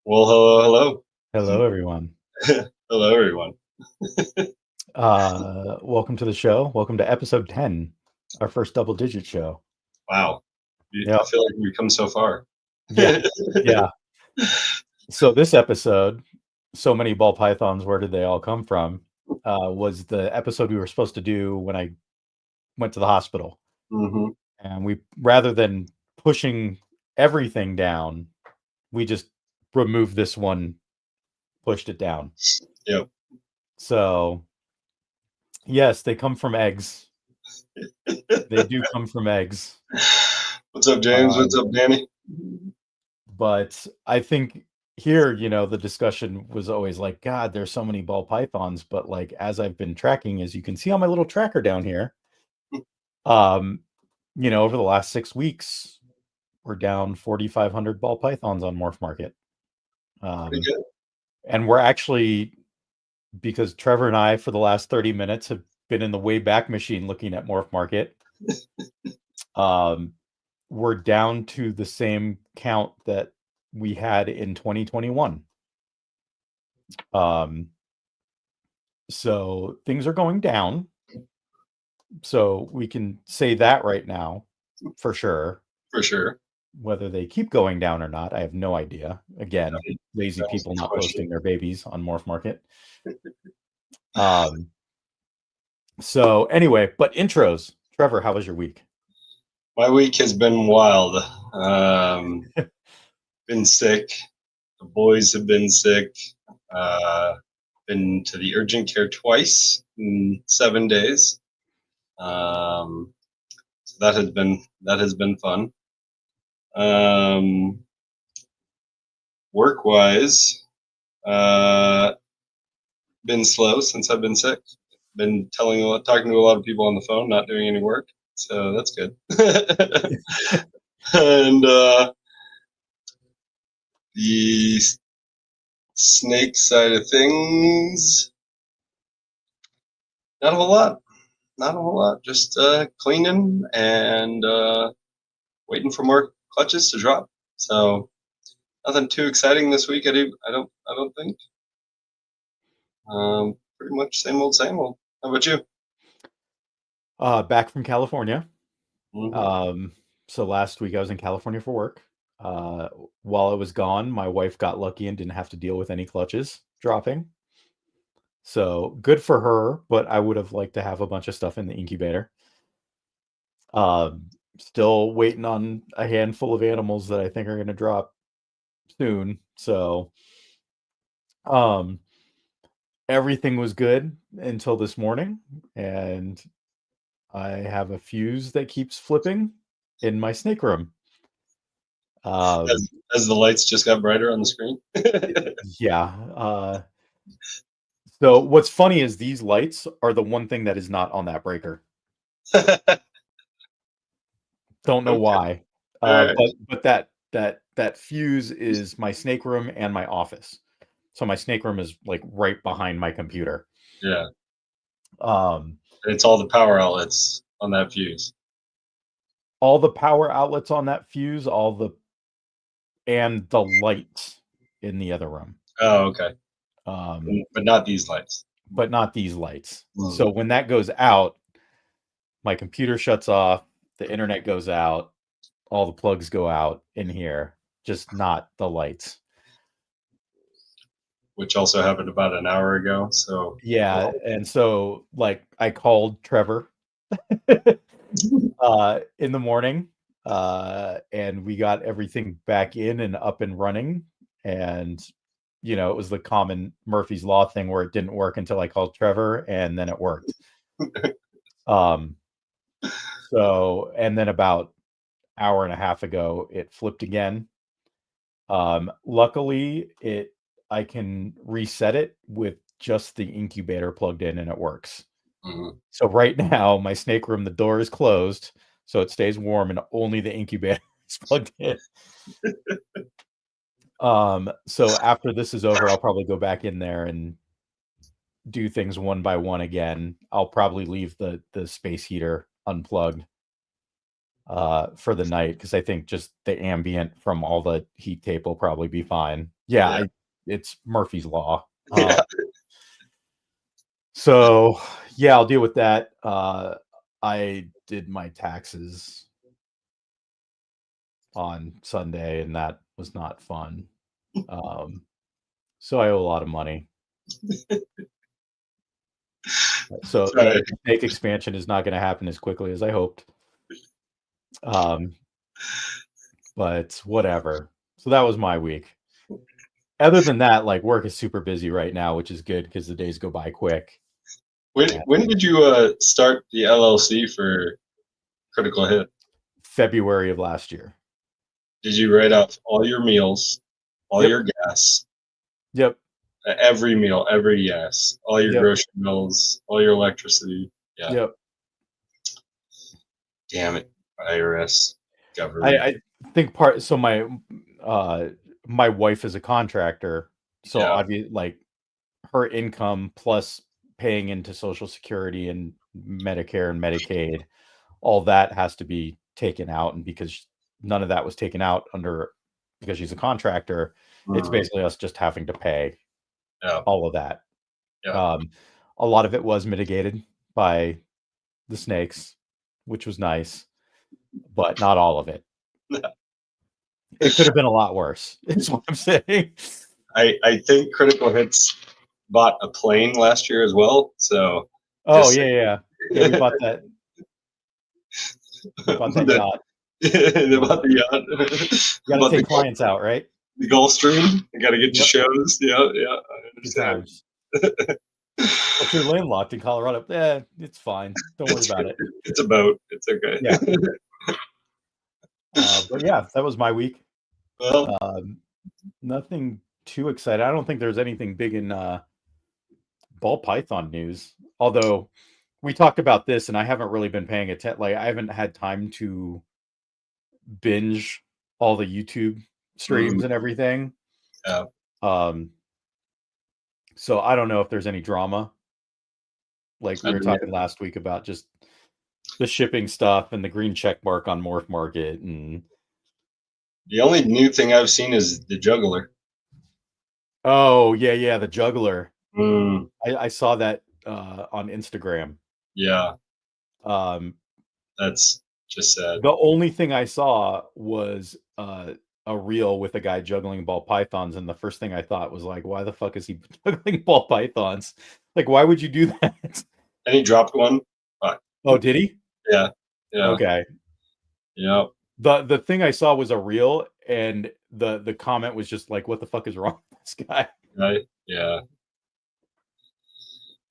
Well, hello, Hello, everyone. hello. Hello, everyone. Welcome to the show. Welcome to episode 10, our first double digit show. Wow. I Yep. feel like we've come so far. Yeah. Yeah. So this episode, so many ball pythons, where did they all come from? Was the episode we were supposed to do when I went to the hospital. hmm And we, rather than pushing everything down, we just removed this one, pushed it down. Yep. So, yes, they come from eggs. They do come from eggs. What's up, James? What's Um, up, Danny? But I think here, the discussion was always like, God, there's so many ball pythons. But like, as I've been tracking, as you can see on my little tracker down here, um, over the last 6 weeks, we're down 4,500 ball pythons on Morph Market. Pretty Um, good. and we're actually, because Trevor and I, for the last 30 minutes, have been in the Wayback Machine looking at Morph Market. Um, we're down to the same count that we had in 2021. So things are going down. So we can say that right now for sure. For sure. Whether they keep going down or not, I have no idea. Again, lazy That was people the not question. posting their babies on Morph Market. Um, so anyway, but intros. Trevor, how was your week? My week has been wild. Been sick. The boys have been sick. Uh, been to the urgent care twice in 7 days. So that has been fun. Um, Work wise, uh, been slow since I've been sick. Been talking to a lot of people on the phone, not doing any work, so that's good. And the snake side of things, not a whole lot. Not a whole lot. Just cleaning and waiting for more clutches to drop. So nothing too exciting this week. I don't think. Pretty much same old, same old. How about you? Back from California. hmm Um, so last week I was in California for work. Uh, while I was gone, my wife got lucky and didn't have to deal with any clutches dropping. So good for her, but I would have liked to have a bunch of stuff in the incubator. Still waiting on a handful of animals that I think are going to drop soon. So, um, everything was good until this morning, and I have a fuse that keeps flipping in my snake room. Um, as the lights just got brighter on the screen. yeah. So what's funny is these lights are the one thing that is not on that breaker. Don't know Okay. why. All right. But that fuse is my snake room and my office. So my snake room is like right behind my computer. Yeah. Um, It's all the power outlets on that fuse. all the power outlets on that fuse, and the lights in the other room. Oh, okay. Um, But not these lights. but not these lights. Mm. So when that goes out, my computer shuts off, the internet goes out, all the plugs go out in here, just not the lights. Which also happened about an hour ago. So, Yeah, well, and so like I called Trevor in the morning, and we got everything back in and up and running. And it was the common Murphy's Law thing where it didn't work until I called Trevor, and then it worked. Um, so and then about hour and a half ago, it flipped again. Luckily, I can reset it with just the incubator plugged in, and it works. mhm. So right now, my snake room, the door is closed, so it stays warm, and only the incubator is plugged in. So after this is over, I'll probably go back in there and do things one by one again. I'll probably leave the space heater unplugged for the night, because I think just the ambient from all the heat tape will probably be fine. Yeah, Yeah. it's Murphy's Law. Yeah. So yeah, I'll deal with that. I did my taxes on Sunday, and that was not fun. Um, so I owe a lot of money. So Sorry. the snake expansion is not going to happen as quickly as I hoped. Um, but whatever. So that was my week. Other than that, like work is super busy right now, which is good because the days go by quick. When did you start the LLC for Critical Hit? February of last year. Did you write off all your meals, all Yep. your gas, Yep. every meal, every gas, all your Yep. grocery bills, all your electricity? Yeah. Yep. Damn it, IRS, government. I think part so uh my wife is a contractor, so Yeah. obviously like her income plus paying into Social Security and Medicare and Medicaid, all that has to be taken out. And because none of that was taken out under because she's a contractor, it's Mhm. basically us just having to pay Yeah. all of that. Yeah. Um, a lot of it was mitigated by the snakes, which was nice, but not all of it. It could have been a lot worse, is what I'm saying. I think Critical Hits bought a plane last year as well. So Oh just yeah, yeah, yeah. We bought that. We bought that the, yacht. about the You got to about take clients out, right? the Gulfstream. I got to get to Yep. shows. Yeah, yeah, I Good understand. times. But you're landlocked in Colorado. Yeah, it's fine. Don't worry It's about it. it's a boat. It's Yeah. okay. But yeah, that was my week. Well, Um, nothing too exciting. I don't think there's anything big in ball python news. Although we talked about this, and I haven't really been paying attention. Like I haven't had time to binge all the YouTube mm, streams and everything. yeah, Um, so I don't know if there's any drama. Like we I were mean, talking last week about just the shipping stuff and the green check mark on Morph Market, and the only new thing I've seen is the juggler. oh yeah, yeah, the juggler. Mm, I saw that on Instagram. yeah, Um, that's just sad. the only thing I saw was a reel with a guy juggling ball pythons, and the first thing I thought was like, why the fuck is he juggling ball pythons? Like, why would you do that? And he dropped one. Oh, did he? Yeah, yeah, Okay. yeah. The thing I saw was a reel, and the comment was just like, what the fuck is wrong with this guy? Right. Yeah.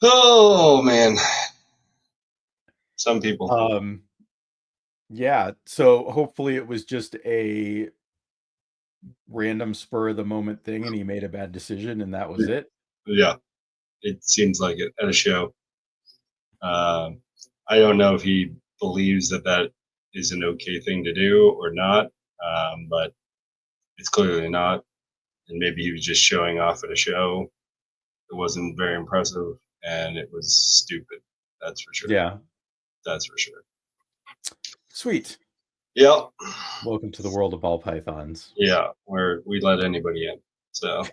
Oh man, some people. Um, yeah. So hopefully it was just a random spur of the moment thing, and he made a bad decision, and that was it. Yeah, it seems like it at a show. Um, I don't know if he believes that that is an okay thing to do or not, but it's clearly not. And maybe he was just showing off at a show. It wasn't very impressive, and it was stupid. That's for sure. Yeah. That's for sure. Sweet. Yeah, Welcome to the world of ball pythons. yeah. Where we let anybody in, so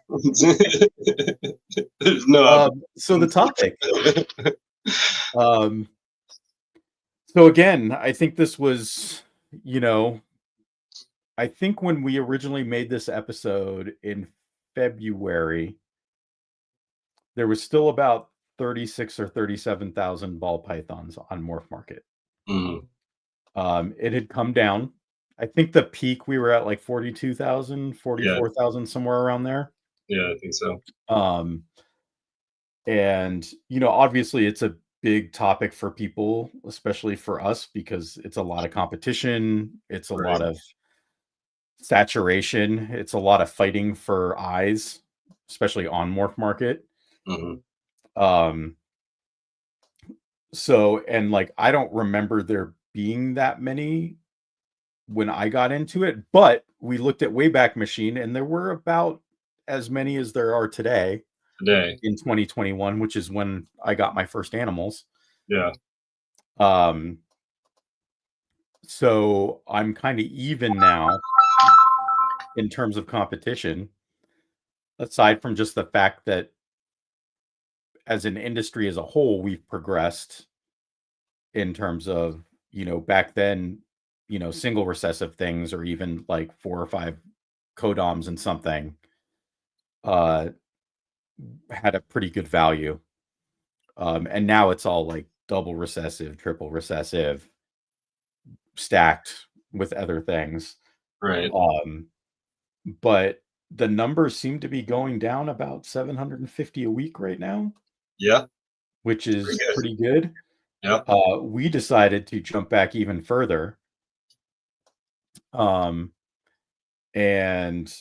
there's no So the opposition. topic. Um, so again, I think this was, you know, I think when we originally made this episode in February, there was still about 36 or 37,000 ball pythons on Morph Market. Mm, It had come down. I think the peak we were at like 42,000, yeah, 44,000, somewhere around there. yeah, I think so. Um, and obviously it's a big topic for people, especially for us, because it's a lot of competition, it's a Right. lot of saturation, it's a lot of fighting for eyes, especially on Morph Market. Hmm. Um, so and like I don't remember there being that many when I got into it, but we looked at Wayback Machine and there were about as many as there are today Today. in 2021, which is when I got my first animals. Yeah. Um, so I'm kind of even now in terms of competition. aside from just the fact that as an industry as a whole, we've progressed in terms of, back then, single recessive things or even like 4 or 5 codoms and something uh had a pretty good value. And now it's all like double recessive, triple recessive, stacked with other things. Right. Um, but the numbers seem to be going down about 750 a week right now, Yeah. which Pretty is good. pretty good. Yeah. We decided to jump back even further. Um, and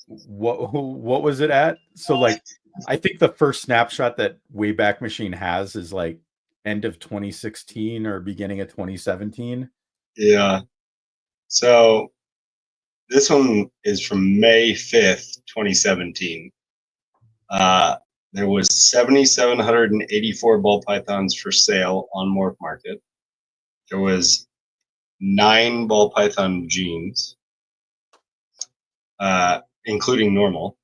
what was it at? So like, I think the first snapshot that Wayback Machine has is like end of 2016 or beginning of 2017. Yeah. So this one is from May 5th, 2017. There was 7,784 ball pythons for sale on Morph Market. There was 9 ball python genes, including normal.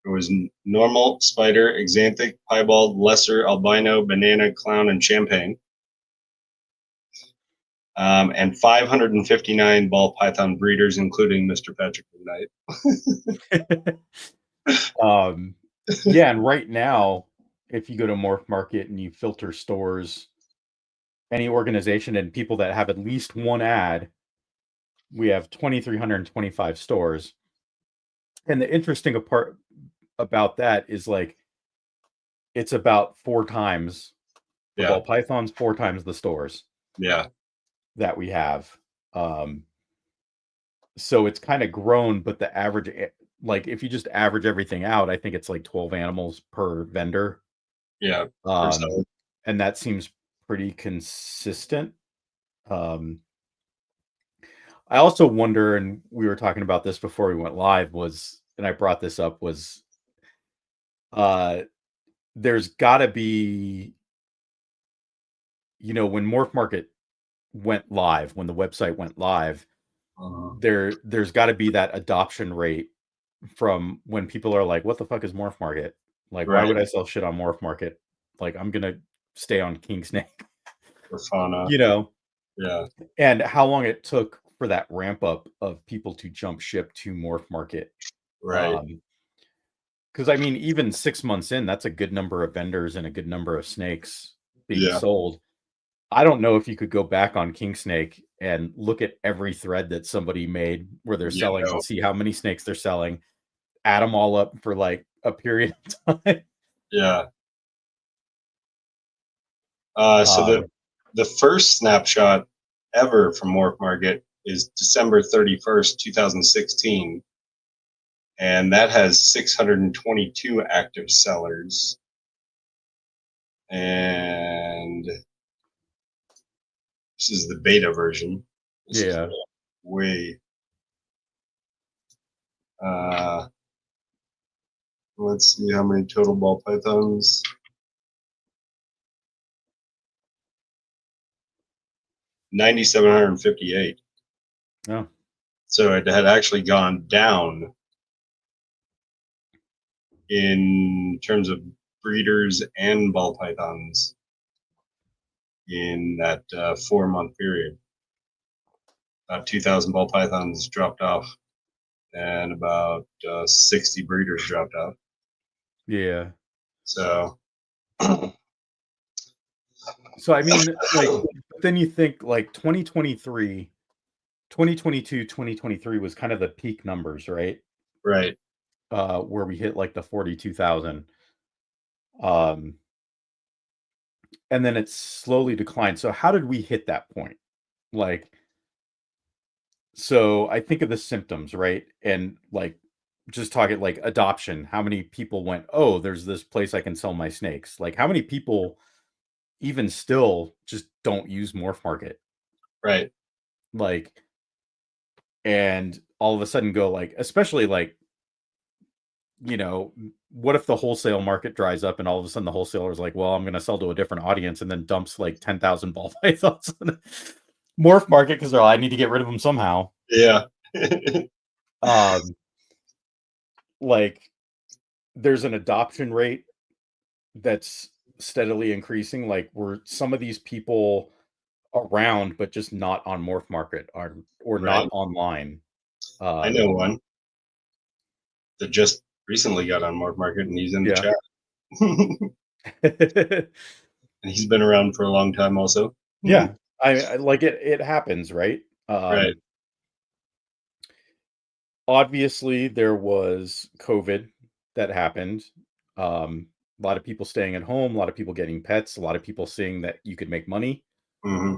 There was normal, spider, axanthic, piebald, lesser, albino, banana, clown, and champagne. And 559 ball python breeders, including Mr. Patrick McKnight. Yeah, and right now, if you go to Morph Market and you filter stores, any organization and people that have at least one ad, we have 2,325 stores. And the interesting part about that is like it's about 4 times the Yeah. ball pythons, 4 times the stores Yeah. that we have. So it's kind of grown, but the average, like if you just average everything out, I think it's like 12 animals per vendor. Yeah. And that seems pretty consistent. Um, I also wonder, and we were talking about this before we went live, and I brought this up, uh, there's got to be, when Morph Market went live, when the website went live, there's got to be that adoption rate from when people are like, what the fuck is Morph Market? Like, why Right. would I sell shit on Morph Market? Like, I'm going to stay on King Snake, For fauna. Yeah. And how long it took for that ramp up of people to jump ship to Morph Market. Right. Because I mean, even 6 months in, that's a good number of vendors and a good number of snakes being Yeah. sold. I don't know if you could go back on King Snake and look at every thread that somebody made where they're selling and see how many snakes they're selling, add them all up for like a period of time. Yeah. So the first snapshot ever from Morph Market is December 31st, 2016. And that has 622 active sellers. And this is the beta version. This is way. Let's see how many total ball pythons. 9,758. Oh. So it had actually gone down in terms of breeders and ball pythons in that 4-month period. About 2,000 ball pythons dropped off, and about 60 breeders dropped off. Yeah. So I mean, like, but then you think like 2023, 2022, 2023 was kind of the peak numbers, right? Right. Where we hit like the 42,000. And then it slowly declined. So how did we hit that point? Like, so I think of the symptoms, right? And like, just talking like adoption, how many people went, oh, there's this place I can sell my snakes? Like, how many people even still just don't use Morph Market? Right. Like, and all of a sudden go like, especially like, what if the wholesale market dries up and all of a sudden the wholesaler is like, well, I'm going to sell to a different audience, and then dumps like 10,000 ball pythons on the Morph Market because they're like, I need to get rid of them somehow. Yeah. Like, there's an adoption rate that's steadily increasing. Like, were some of these people around, but just not on Morph Market or not Right. online. I know one that just recently got on Morph Market, and he's in the Yeah. chat. And he's been around for a long time, also. Yeah. I like it. It happens, right? Right. Obviously, there was COVID that happened. A lot of people staying at home, a lot of people getting pets, a lot of people seeing that you could make money, Hmm.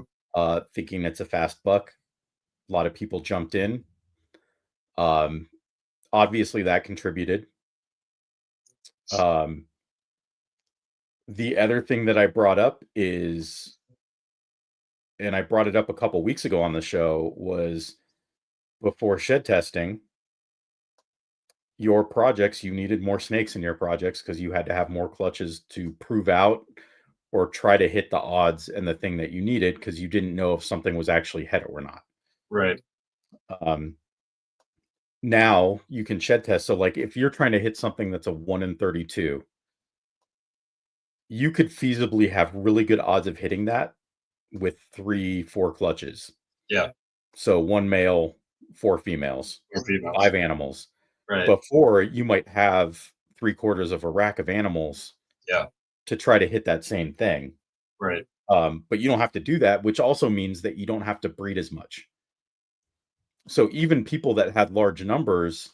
thinking it's a fast buck. A lot of people jumped in. Um, Obviously, that contributed. Um, the other thing that I brought up is, and I brought it up a couple weeks ago on the show, was before shed testing, your projects, you needed more snakes in your projects because you had to have more clutches to prove out or try to hit the odds and the thing that you needed because you didn't know if something was actually het or not. Right. Um, Now you can shed test. So, like, if you're trying to hit something that's a 1 in 32, you could feasibly have really good odds of hitting that with 3, 4 clutches. Yeah. So 1 male, 4 females, Or females. 5 animals. Right. Before, you might have 3/4 of a rack of animals Yeah. to try to hit that same thing. Right. But you don't have to do that, which also means that you don't have to breed as much. So even people that had large numbers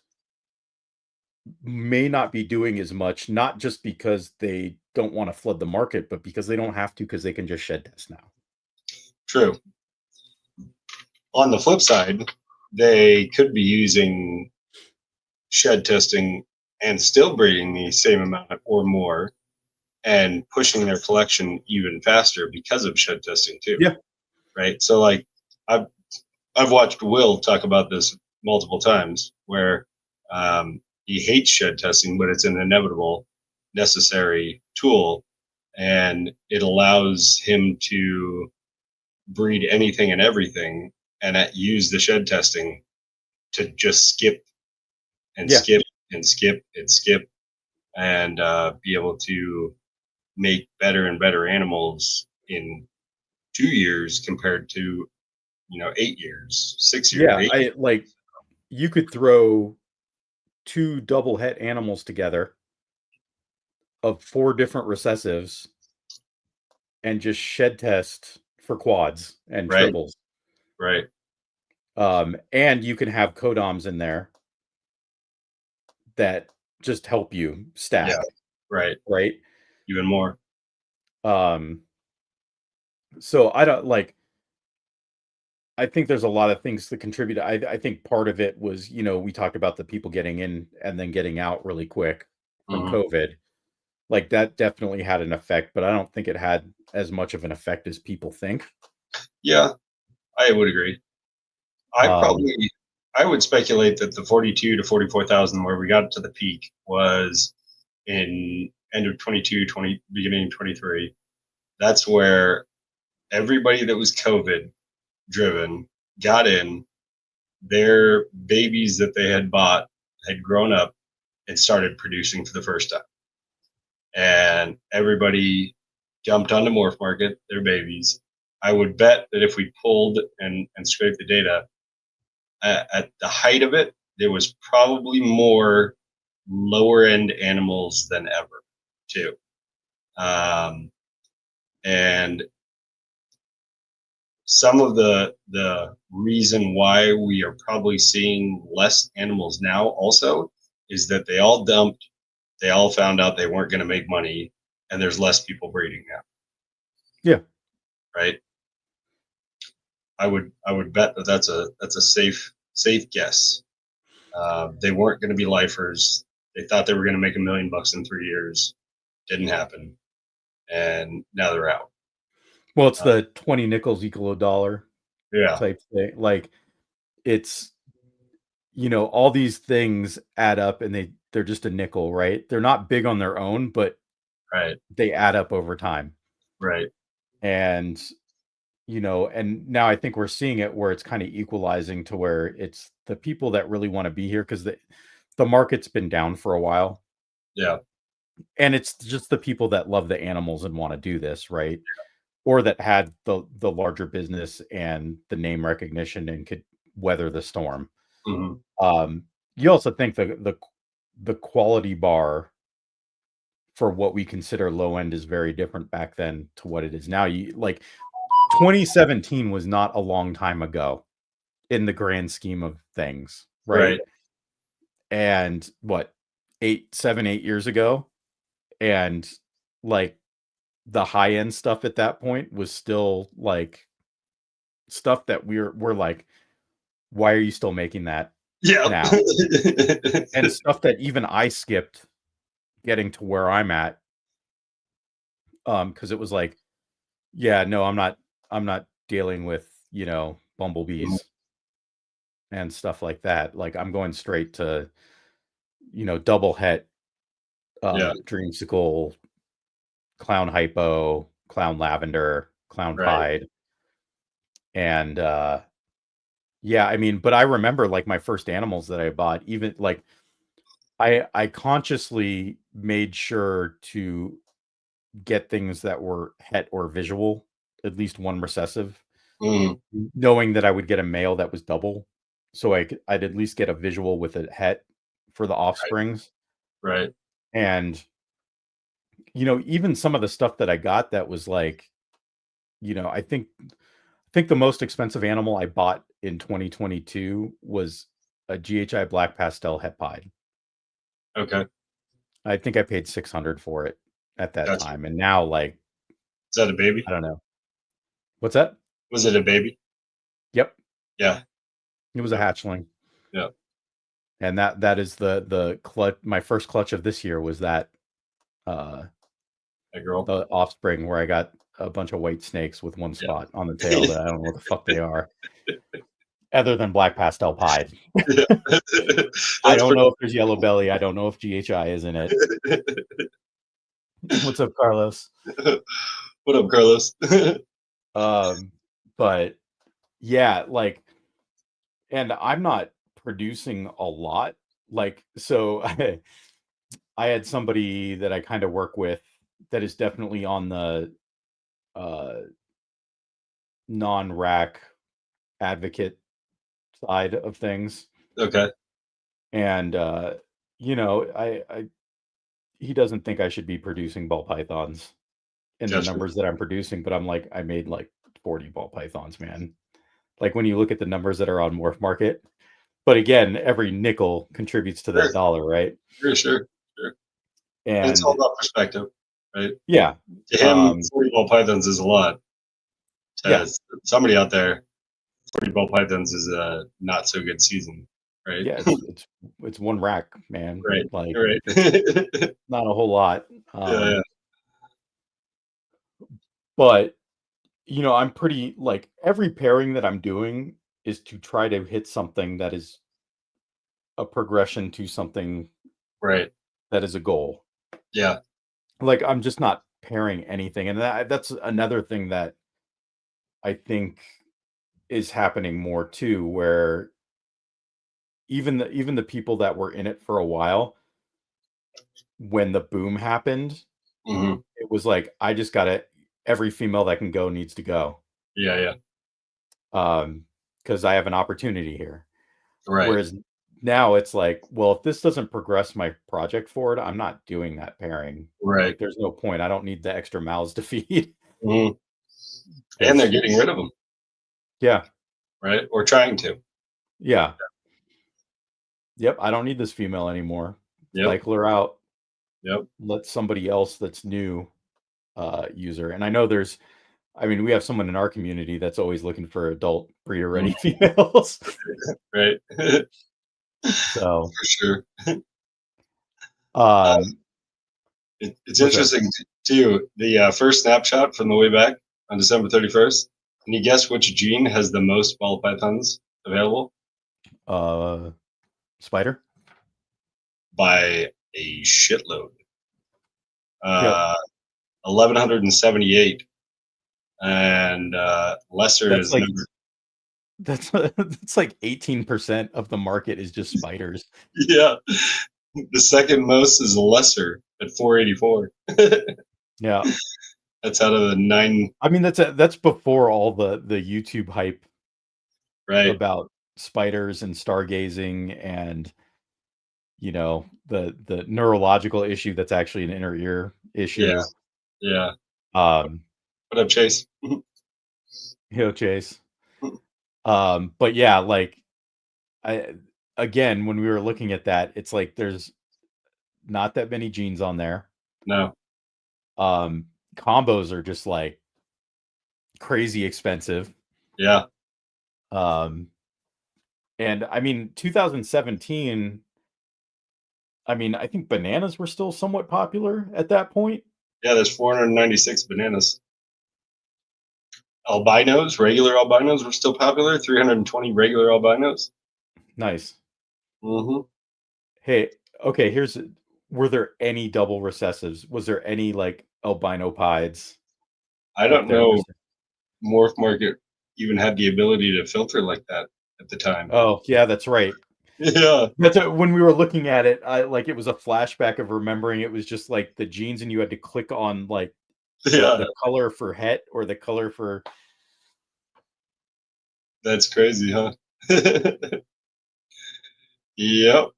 may not be doing as much, not just because they don't want to flood the market, but because they don't have to, because they can just shed test now. True. On the flip side, they could be using shed testing and still breeding the same amount or more and pushing their collection even faster because of shed testing too. Yeah. Right. So like I've I've watched Will talk about this multiple times where he hates shed testing, but it's an inevitable, necessary tool, and it allows him to breed anything and everything, and use the shed testing to just skip and Yeah. skip and skip and skip and be able to make better and better animals in 2 years compared to 8 years, 6 years, Yeah. 8 years. I like, you could throw 2 double het animals together of 4 different recessives and just shed test for quads and Right, triples. right, And you can have codoms in there that just help you yeah, stack, right, right? even more. Um, so I don't like, I think there's a lot of things that contribute. I think part of it was, we talked about the people getting in and then getting out really quick from Hmm. COVID. Like, that definitely had an effect, but I don't think it had as much of an effect as people think. Yeah, I would agree. I Um, probably I would speculate that the 42 to 44,000 where we got to the peak was in end of 22, beginning of 23. That's where everybody that was COVID driven got in. Their babies that they had bought had grown up and started producing for the first time. And everybody jumped onto Morph Market, their babies. I would bet that if we pulled and scraped the data, at the height of it, there was probably more lower end animals than ever, too. And some of the reason why we are probably seeing less animals now also is that they all dumped, they all found out they weren't going to make money, and there's less people breeding now, yeah. right? I would bet that that's a safe guess. They weren't going to be lifers. They thought they were going to make $1 million in 3 years. Didn't happen, and now they're out. Well, it's Uh, the 20 nickels equal a dollar yeah, type thing. Like, it's, all these things add up and they're just a nickel, right? They're not big on their own, but right, they add up over time. right, And, and now I think we're seeing it where it's kind of equalizing to where it's the people that really want to be here because the market's been down for a while. Yeah. And it's just the people that love the animals and want to do this, right? Or that had the larger business and the name recognition and could weather the storm. Hmm. You also think the quality bar for what we consider low end is very different back then to what it is now. You like 2017 was not a long time ago in the grand scheme of things, right? Right. And what, 8 7 8 years ago, and like the high end stuff at that point was still like stuff that we're like, why are you still making that Yeah. now? And stuff that even I skipped getting to where I'm at, because it was like, yeah, no, I'm not dealing with, bumblebees and stuff like that. Like I'm going straight to, double het, Yeah. dreamsicle, clown hypo, clown lavender, clown Right. pied, and yeah, I mean, but I remember like my first animals that I bought, even like I consciously made sure to get things that were het or visual, at least one recessive, Mm. knowing that I would get a male that was double, so I'd at least get a visual with a het for the offsprings. Right. And even some of the stuff that I got that was like, I think the most expensive animal I bought in 2022 was a GHI black pastel het pied. Okay. I think I paid 600 for it at that Gotcha. time, and now, like, Is that a baby? I don't know. What's that? Was it a baby? Yep, Yeah. it was a Yep. hatchling, Yeah. and that is the clutch. My first clutch of this year was that, uh, A girl. the offspring where I got a bunch of white snakes with one Yeah. spot on the tail that I don't know what the fuck they are, other than black pastel pied. Yeah. I That's don't pretty. know if there's yellow belly. I don't know if GHI is in it. What's up, Carlos? What up, Carlos? Um, but yeah, like, and I'm not producing a lot. Like, so I had somebody that I kind of work with that is definitely on the uh non-rack advocate side of things. Okay. And I he doesn't think I should be producing ball pythons in the Gotcha. numbers that I'm producing, but I'm like, I made like 40 ball pythons, man. Like when you look at the numbers that are on Morph Market. But again, every nickel contributes to that Sure. dollar, right? Sure. Sure. And it's all And about perspective, right? yeah, To him, um, 40 ball pythons is a lot. yeah, To somebody out there, 40 ball pythons is a not so good season, right? yeah, it's one rack, man. Right. Like Right. it's not a whole lot. Yeah. But I'm pretty like every pairing that I'm doing is to try to hit something that is a progression to something Right. that is a goal. Yeah. Like I'm just not pairing anything, and that's another thing that I think is happening more too, where even the people that were in it for a while, when the boom happened, Hmm. it was like I just got to every female that can go needs to go, Yeah. because I have an opportunity here. Right. Whereas now it's like, well, if this doesn't progress my project forward, I'm not doing that pairing. Right. Like, there's no point. I don't need the extra mouths to feed. Hmm. And they're Because getting rid of them, yeah, right? Or trying to. yeah, yep. I don't need this female anymore. Yep. Cycle her out. Yep. Let somebody else that's new use her. And I know I mean, we have someone in our community that's always looking for adult breeder ready Mhm. females. Right. So, For sure. Uh, um, it's what's up? interesting too. The first snapshot from the way back on December 31st. Can you guess which gene has the most ball pythons available? Uh, Spider. By a shitload. Yep. Uh, 1,178, and lesser That's is like number. that's that's like 18% of the market is just spiders. Yeah, The second most is lesser at 484. Yeah. That's out of the 9. I mean, that's before all the YouTube hype Right. about spiders and stargazing and the neurological issue that's actually an inner ear Yeah. issue. Yeah. Um, What up, Chase? Chase. But yeah, like I again, when we were looking at that, it's like there's not that many genes on there. No. Um, Combos are just like crazy expensive. Yeah. Um, and I mean, 2017, I mean, I think bananas were still somewhat popular at that point. Yeah, there's 496 bananas. Albinos, regular albinos were still popular. 320 regular albinos. Nice. Mm-hmm. Hey, okay, were there any double recessives? Was there any like albino pieds I up don't there? know Morph Market even had the ability to filter like that at the time. Oh, yeah, that's right. Yeah. When we were looking at it, it was a flashback of remembering it was just like the genes and you had to click on like Yeah. the color for het or the color for. That's crazy, huh? Yep.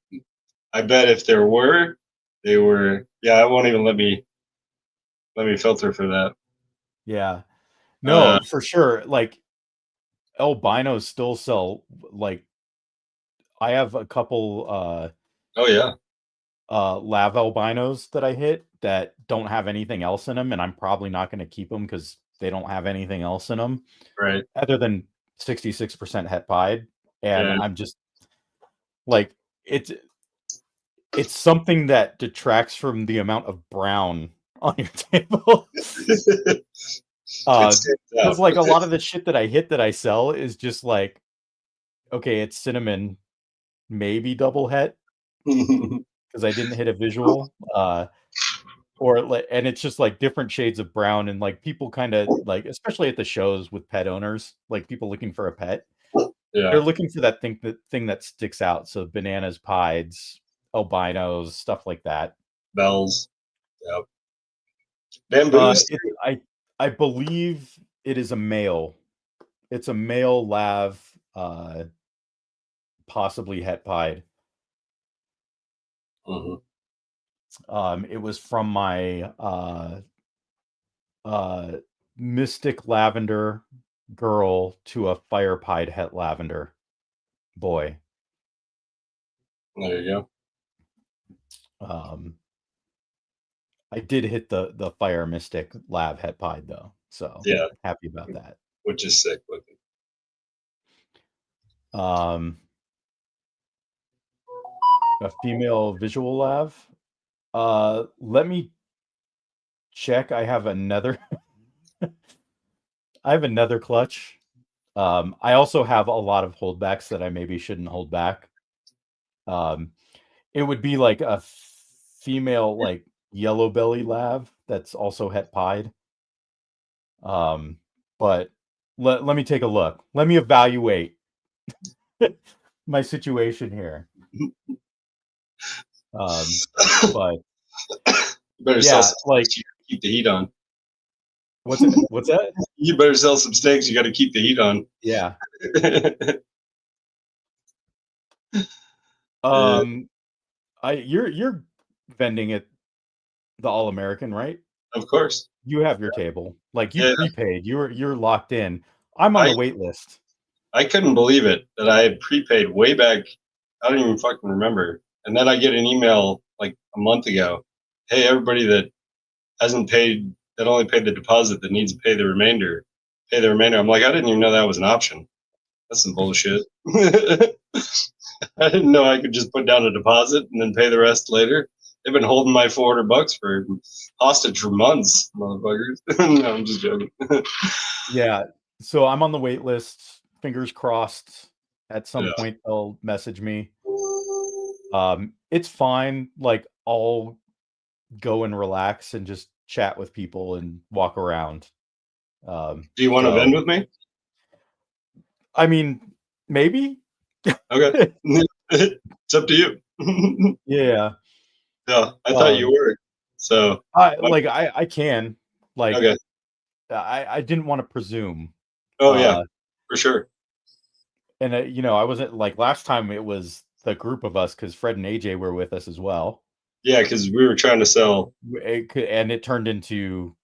I bet if there were, they were. Yeah, it won't even let me filter for that. Yeah. Uh, No, for sure. Like albinos still sell. Like I have a couple oh yeah. lav albinos that I hit that don't have anything else in them, and I'm probably not going to keep them because they don't have anything else in them Right. other than 66% het pied. And Yeah. I'm just like it's something that detracts from the amount of brown on your table. It stands Because out. like a lot of the shit that I hit that I sell is just like, okay, it's cinnamon, maybe double het because I didn't hit a visual. Or like, and it's just like different shades of brown, and like people kind of like, especially at the shows with pet owners, like people looking for a pet, they're Yeah. looking for that thing that sticks out. So bananas, pieds, albinos, stuff like that. Bells. Yep. Bamboos. I believe it is a male. It's a male lav, possibly het pied. Mhm. It was from my mystic lavender girl to a fire pied het lavender boy. There you go. I did hit the fire mystic lav het pied though, so Yeah, happy about that. which is sick looking. A female visual lav. Let me check. I have another. I have another clutch. I also have a lot of holdbacks that I maybe shouldn't hold back. It would be like a female like yellow belly lav that's also het pied. But let me take a look. Let me evaluate my situation here. But You better sell yeah, some like steaks, you gotta keep the heat on. what's that? You better sell some steaks, you gotta keep the heat on. Yeah. Yeah, You're vending at the All American, right? of course. You have your table. Like you Yeah, prepaid. You're locked in. I'm on I the wait list. I couldn't believe it that I had prepaid way back. I don't even fucking remember. And then I get an email like a month ago. Hey, everybody that hasn't paid, that only paid the deposit, that needs to pay the remainder, pay the remainder. I'm like, I didn't even know that was an option. That's some bullshit. I didn't know I could just put down a deposit and then pay the rest later. They've been holding my $400 for hostage for months, motherfuckers. No, I'm just joking. Yeah. So I'm on the wait list. Fingers crossed. At some Yeah. point they'll message me. It's fine. Like I'll go and relax and just chat with people and walk around. Do you want to So vend with me? I mean, maybe. Okay. It's up to you. Yeah. Yeah, I thought you Um, were. So, I can, like, okay. I didn't want to presume. Oh yeah, Uh, for sure. and you know, I wasn't like last time it was the group of us because Fred and AJ were with us as well. Yeah, because we were trying to sell. And it turned into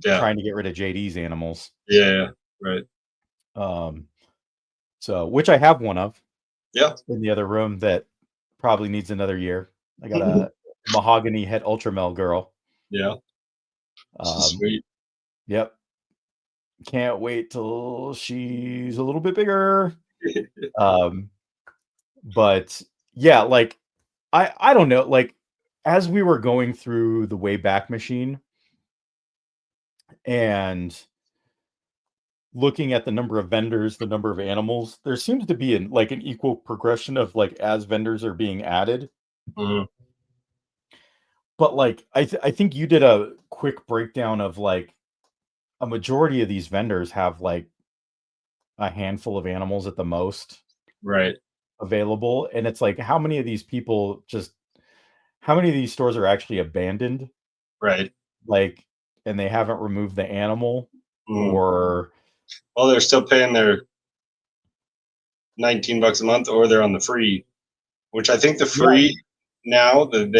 Yeah, trying to get rid of JD's animals. yeah, right. Um, so which I have one of Yeah, in the other room that probably needs another year. I got a mahogany het ultramel girl. yeah. She's Um, sweet. yep. Can't wait till she's a little bit bigger. Um, but yeah, like I don't know, like as we were going through the Wayback Machine and looking at the number of vendors, the number of animals, there seems to be an equal progression of like as vendors are being added. Mhm. But like I think you did a quick breakdown of like a majority of these vendors have like a handful of animals at the most Right, available, and it's like how many of these stores are actually abandoned, right. like, and they haven't removed the animal, Mhm. or Well, they're still paying their $19 a month, or they're on the free, which I think the yeah, free now that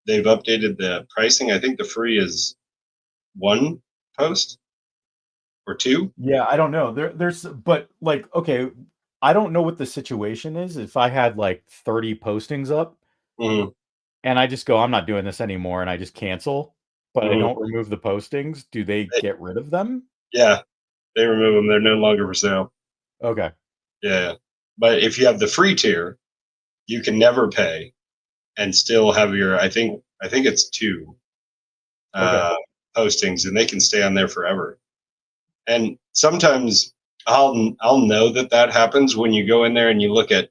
they've updated the pricing. I think the free is one post or two. yeah, I don't know. There's but like okay, I don't know what the situation is. If I had like 30 postings up Hmm. and I just go, I'm not doing this anymore, and I just cancel, but I Hmm. don't remove the postings, do they get rid of them? Yeah, they remove them. They're no longer for sale. Okay. Yeah, but if you have the free tier, you can never pay and still have your. I think it's two Okay. uh, postings, and they can stay on there forever. And sometimes I'll know that that happens when you go in there and you look at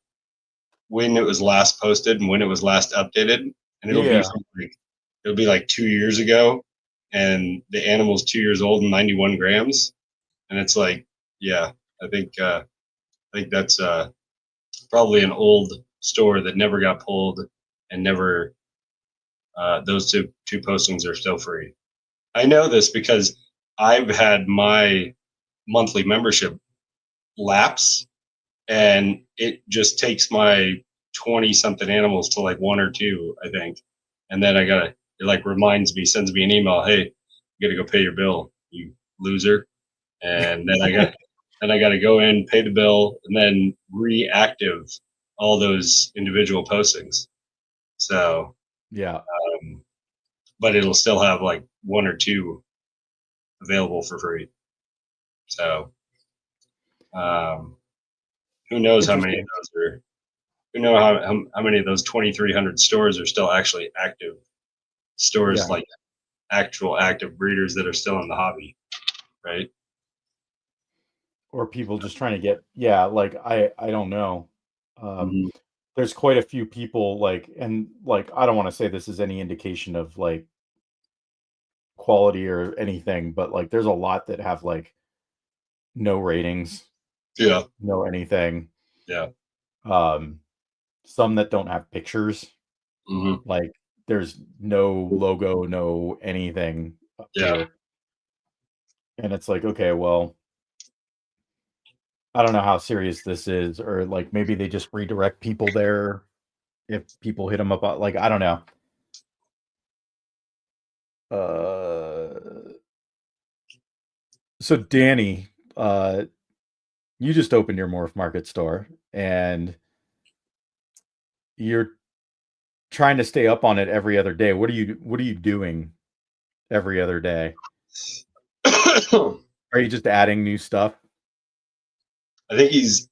when it was last posted and when it was last updated, and Yeah. it'll be like 2 years ago, and the animal's 2 years old and 91 grams, and it's like, yeah, I think that's probably an old store that never got pulled and never. Those two postings are still free. I know this because I've had my monthly membership lapse, and it just takes my 20 something animals to like one or two, I think. And then it like reminds me, sends me an email, hey, you got to go pay your bill, you loser. And then I got to go in, pay the bill, and then reactive all those individual postings. So, Yeah. um, but it'll still have like one or two available for free. So, um, who knows how many of Interesting. those are who know how many of those 2,300 stores are still actually active stores, Yeah. like actual active breeders that are still in the hobby, right? Or people just trying to get, yeah, like I don't know. Um, Mm-hmm. there's quite a few people like, and like I don't want to say this is any indication of like quality or anything, but like there's a lot that have like no ratings, Yeah, no anything. yeah, Um, some that don't have pictures, mm-hmm. like there's no logo, no anything up Yeah. here. And it's like, okay, well, I don't know how serious this is, or like maybe they just redirect people there if people hit them up, like I don't know. Uh, so Danny, uh, you just opened your Morph Market store, and you're trying to stay up on it every other day. What are you doing every other day? I Are you just adding new stuff? think he's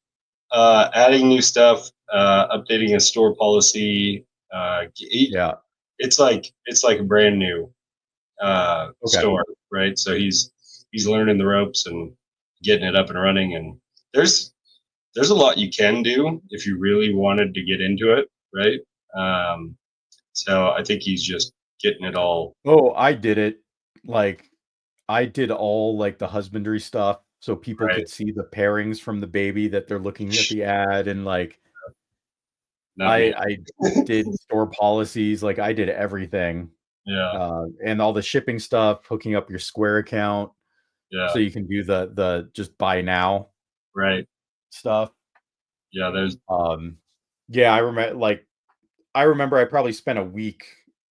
adding new stuff, updating his store policy. Yeah. It's like a brand new Okay. store, right? So he's learning the ropes and getting it up and running. And there's there's a lot you can do if you really wanted to get into it, right? Um, so I think he's just getting it all Oh, I did it. Like I did all like the husbandry stuff so people right. could see the pairings from the baby that they're looking at the ad and like not me. I did store policies, like I did everything. Yeah, And all the shipping stuff, hooking up your Square account yeah, so you can do the just buy now right. stuff. Yeah, there's. Um, yeah, I remember I probably spent a week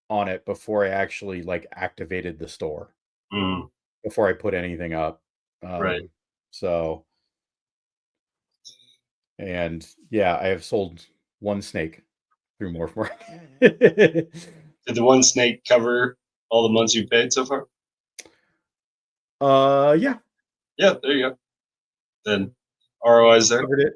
on it before I actually like activated the store, Mm, before I put anything up. right. So and yeah, I have sold one snake through Morph. Did the one snake cover all the months you paid so far? Yeah, Yeah, there you go. Then ROI is there. covered it.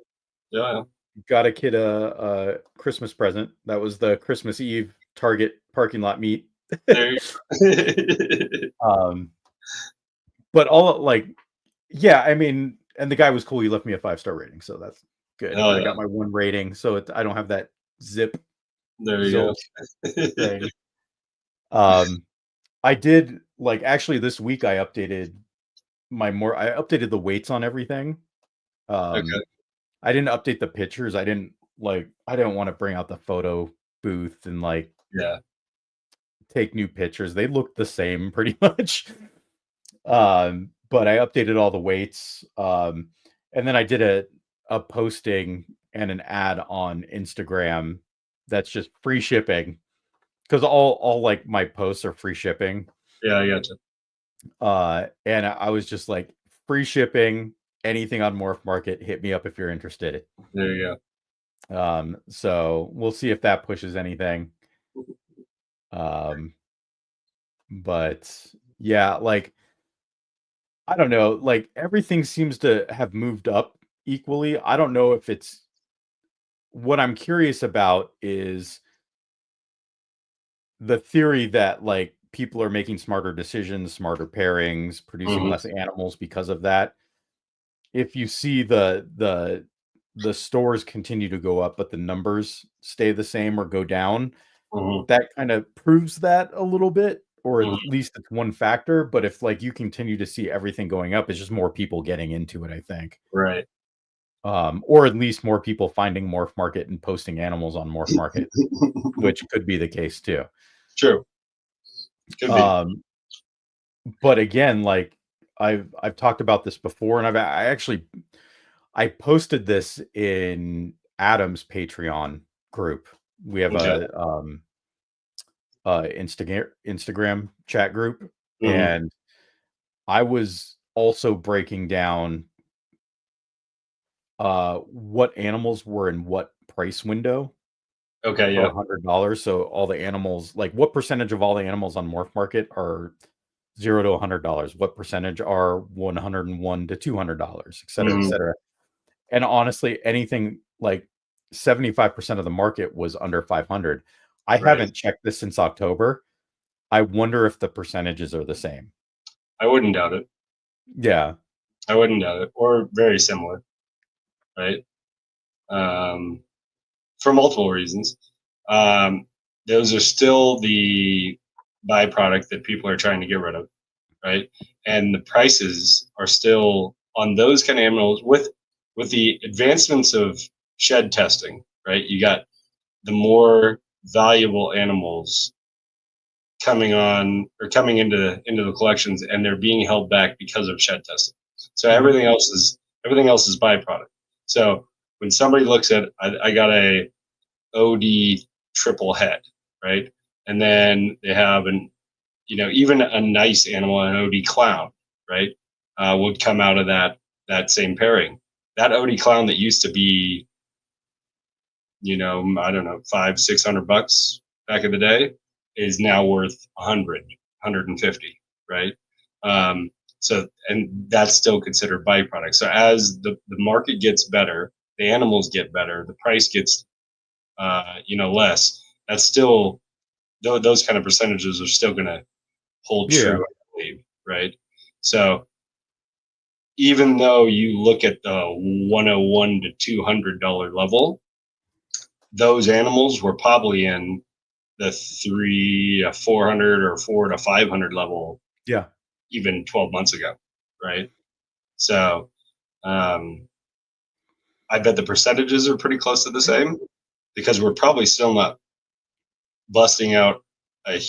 Yeah, Got a kid a Christmas present. That was the Christmas Eve Target parking lot meet. there you Um, but all like, yeah, I mean, and the guy was cool. He left me a 5-star rating, so that's good. Oh I yeah, got my one rating, so I don't have that zip there you zilch go. thing. Um, I did like actually this week I updated the weights on everything. Okay, I didn't update the pictures. I didn't want to bring out the photo booth and like yeah, take new pictures. They looked the same pretty much. But I updated all the weights. And then I did a posting and an ad on Instagram that's just free shipping because all like my posts are free shipping. yeah, I got you. And I was just like free shipping, anything on Morph Market, hit me up if you're interested. There you So we'll see if that pushes anything. Um, but yeah, like I don't know, like everything seems to have moved up equally. I don't know if it's what I'm curious about is the theory that like people are making smarter decisions, smarter pairings, go. producing less animals because of that. If you see the stores continue to go up, but the numbers stay the same or go down, Hmm. that kind of proves that a little bit, or at Hmm. least it's one factor. But if like you continue to see everything going up, it's just more people getting into it, I think. Right. Or at least more people finding Morph Market and posting animals on Morph Market, which could be the case too. True. Could be. Um, but again, like I've talked about this before, and I posted this in Adam's Patreon group. We have Okay. a Instagram chat group, Hmm. and I was also breaking down what animals were in what price window Okay. for Yeah. $100. So all the animals, like what percentage of all the animals on Morph Market are $0 to $100? What percentage are 101 to $200, et cetera, et Hmm. cetera. And honestly, anything like 75% of the market was under 500. I Right. haven't checked this since October. I wonder if the percentages are the same. I wouldn't doubt it. Yeah. I wouldn't doubt it. Or very similar. Right. Um, for multiple reasons. Um, those are still the byproduct that people are trying to get rid of, right? And the prices are still on those kind of animals with the advancements of shed testing, right? You got the more valuable animals coming on or coming into the collections, and they're being held back because of shed testing. So Mhm. everything else is byproduct. So when somebody looks at, I got a OD triple head, right? And then they have even a nice animal, an OD clown, right? Would come out of that same pairing. That OD clown that used to be, I don't know, 500-600 bucks back in the day is now worth 150, right? Um, and that's still considered byproduct. So as the market gets better, the animals get better, the price gets less. That's still those kind of percentages are still going to hold Yeah. true, I believe, right? So even though you look at the 101 to $200 level, those animals were probably in the 3 to 400 or 4 to 500 level Yeah. even 12 months ago, right? So um, I bet the percentages are pretty close to the same, because we're probably still not busting out a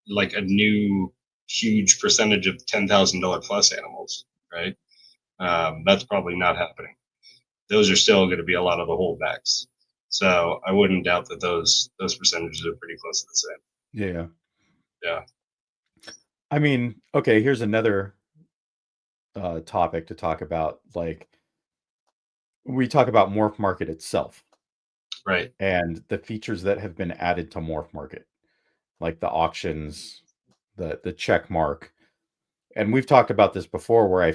like a new huge percentage of $10,000 plus animals, right? That's probably not happening. Those are still going to be a lot of the holdbacks. So I wouldn't doubt that those percentages are pretty close to the same. Yeah. Yeah. I mean, okay, here's another topic to talk about. Like, we talk about Morph Market itself Right. and the features that have been added to Morph Market, like the auctions, the check mark. And we've talked about this before where I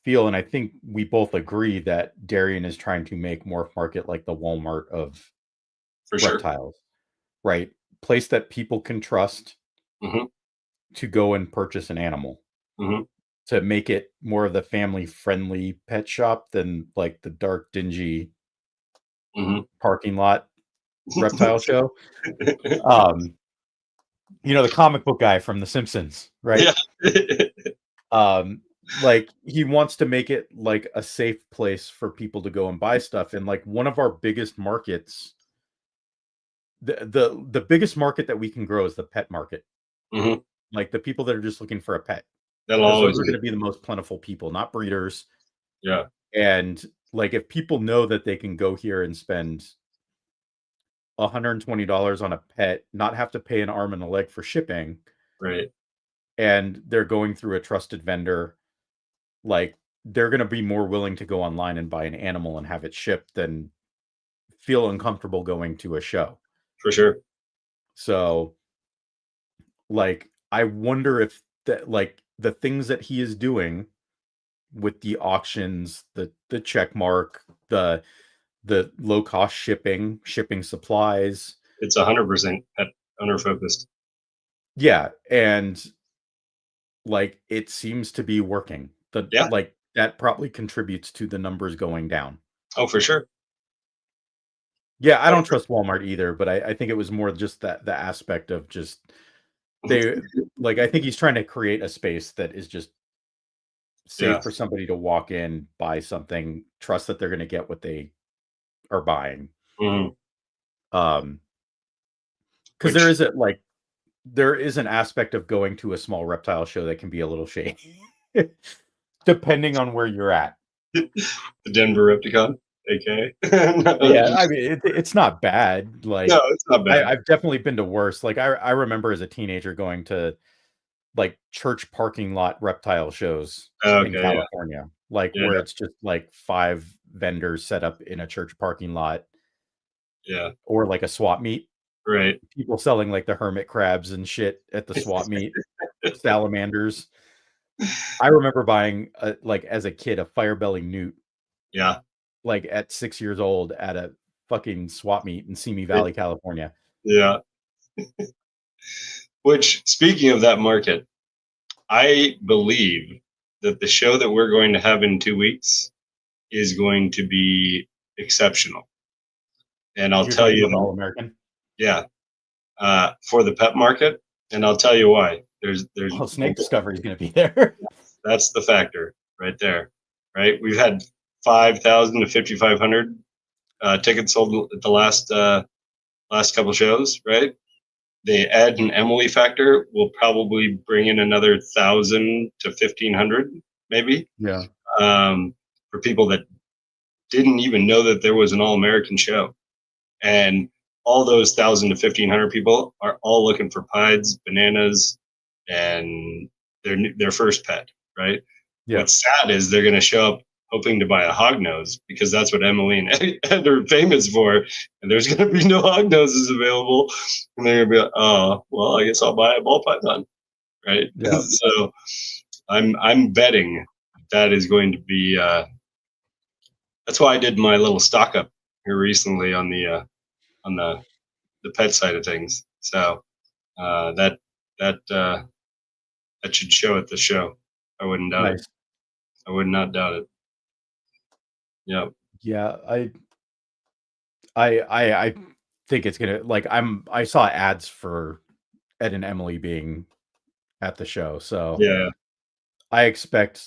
feel, and I think we both agree that Darien is trying to make Morph Market like the Walmart of For sure. reptiles, right? Place that people can trust Mm-hmm. to go and purchase an animal, Mm-hmm. to make it more of the family friendly pet shop than like the dark, dingy Mm-hmm. parking lot reptile show. Um, the comic book guy from The Simpsons, right? Yeah. Like he wants to make it like a safe place for people to go and buy stuff. And like one of our biggest markets, the biggest market that we can grow is the pet market. Mm-hmm. Like the people that are just looking for a pet, That'll because those always are going be. to be the most plentiful people, not breeders. Yeah. And like if people know that they can go here and spend $120 on a pet, not have to pay an arm and a leg for shipping, Right. and they're going through a trusted vendor, like they're going to be more willing to go online and buy an animal and have it shipped than feel uncomfortable going to a show. For sure. So, like, I wonder if that, like, the things that he is doing with the auctions, the check mark, the low cost shipping supplies, It's 100% pet owner focused. yeah, and like it seems to be working. The Yeah. like that probably contributes to the numbers going down. Oh, for sure. Yeah, I Oh, don't trust Walmart either, but I think it was more just that the aspect of just they like I think he's trying to create a space that is just yeah. safe for somebody to walk in, buy something, trust that they're going to get what they are buying. Mm-hmm. Um, because Which there is an aspect of going to a small reptile show that can be a little shady, depending on where you're at. the Denver Repticon, aka. Yeah, I mean it's not bad. No, Like it's not bad. I've definitely been to worse. Like I remember as a teenager going to like church parking lot reptile shows in Okay. Yeah. California, like where Yeah. it's just like 5 vendors set up in a church parking lot, Yeah. or like a swap meet. Right. People selling like the hermit crabs and shit at the swap meet, salamanders. I remember buying like as a kid a fire belly newt, Yeah. like at 6 years old at a fucking swap meet in Simi It, Valley, California. yeah. Which, speaking of that market, I believe that the show that we're going to have in 2 weeks is going to be exceptional. And I'll You're tell talking you, about the All American. yeah, for the pet market, and I'll tell you why. There's Oh, Snake Discovery is going to be there. that's the factor right there, right? We've had 5,000 to 5,500 tickets sold at the last couple shows, right? The Ed and Emily factor will probably bring in another 1,000 to 1,500, maybe, Yeah. for people that didn't even know that there was an All American show. And all those 1,000 to 1,500 people are all looking for pieds, bananas, and their first pet, right? Yeah. What's sad is they're going to show up hoping to buy a hognose because that's what Emily and Ed are famous for, and there's going to be no hognoses available, and they're going to be like, oh, well, I guess I'll buy a ball python, right? Yeah. So I'm betting that is going to be. That's why I did my little stock up here recently on the pet side of things. So that that that should show at the show. I wouldn't doubt it. Nice. I would not doubt it. Yeah. Yeah, I think it's gonna like I saw ads for Ed and Emily being at the show, so Yeah. I expect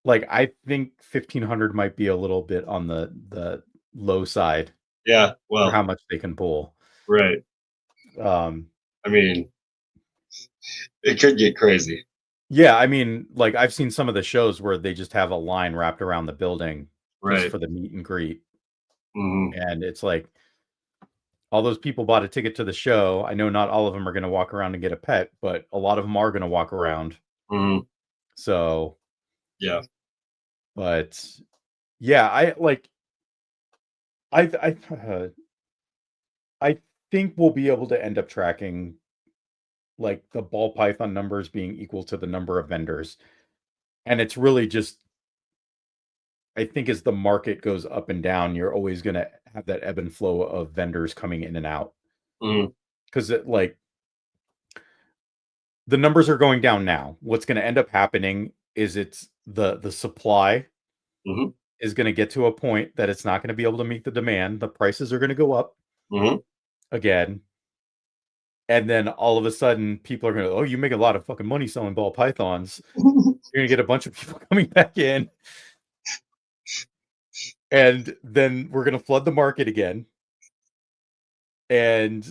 like I think 1,500 might be a little bit on the low side. Yeah. for how Well, much they can pull. right. Um, I mean, it could get crazy. yeah, I mean, like I've seen some of the shows where they just have a line wrapped around the building just Right. for the meet and greet, Hmm. and it's like all those people bought a ticket to the show. I know not all of them are going to walk around and get a pet, but a lot of them are going to walk around. Hmm. So, Yeah. but yeah, I I think we'll be able to end up tracking like the ball python numbers being equal to the number of vendors. And it's really just I think as the market goes up and down, you're always going to have that ebb and flow of vendors coming in and out Hmm. because it like the numbers are going down now. What's going to end up happening is it's the supply Hmm. is going to get to a point that it's not going to be able to meet the demand. The prices are going to go up Hmm. again. And then all of a sudden people are going to, oh, you make a lot of fucking money selling ball pythons. You're going to get a bunch of people coming back in. And then we're going to flood the market again. And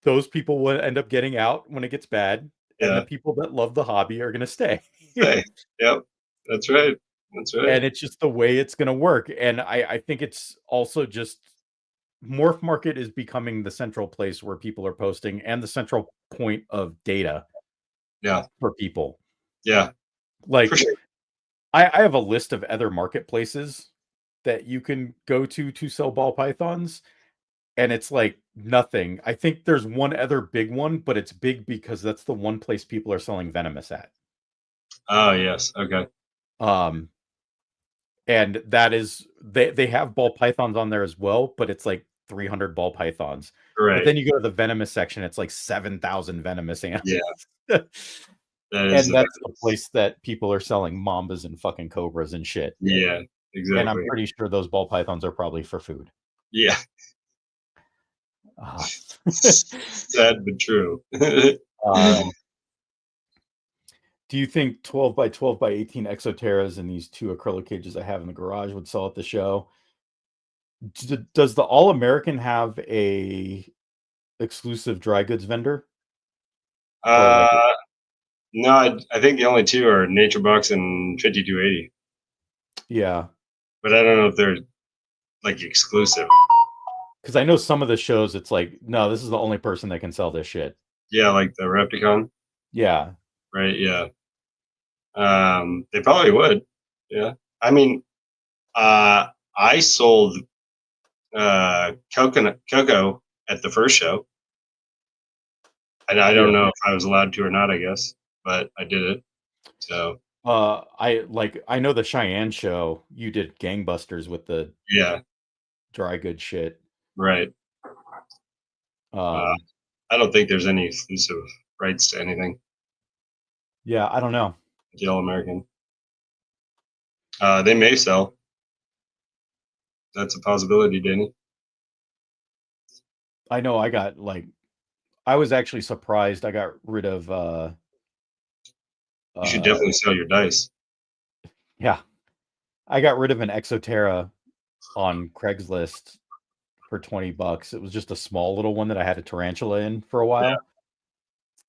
those people will end up getting out when it gets bad. And the Yeah. people that love the hobby are going to stay. Hey. Yep. That's right. That's right. And it's just the way it's going to work. And I think it's also just Morph Market is becoming the central place where people are posting and the central point of data Yeah. for people. Yeah. For Like sure. I have a list of other marketplaces that you can go to sell ball pythons, and it's like nothing. I think there's one other big one, but it's big because that's the one place people are selling venomous at. Oh, yes. Okay. Um, and that is they have ball pythons on there as well, but it's like 300 ball pythons. But Right. then you go to the venomous section, it's like 7,000 venomous animals. Yeah. That is And the that's the best. place that people are selling mambas and fucking cobras and shit. Yeah. And I'm Exactly. pretty sure those ball pythons are probably for food. Yeah. Uh, Sad but true. um, do you think 12 by 12 by 18 exoterras and these two acrylic cages I have in the garage would sell at the show? Does the All American have a exclusive dry goods vendor or like uh, no, I think the only two are Nature Box and 5280, yeah, but I don't know if they're like exclusive. because I know some of the shows it's like no, this is the only person that can sell this shit. Yeah, like the Repticon, Yeah, right? Yeah. They probably would. Yeah. I mean, I sold cocoa at the first show. And I yeah. don't know if I was allowed to or not, I guess, but I did it. So I know the Cheyenne show. You did gangbusters with the yeah, dry goods shit. right. Uh, Um, I don't think there's any exclusive rights to anything. yeah, I don't know. The All American. They may sell. That's a possibility, Danny. I know I got like I was actually surprised I got rid of You should uh definitely sell your dice. yeah, I got rid of an Exoterra on Craigslist for 20 bucks. It was just a small little one that I had a tarantula in for a Yeah,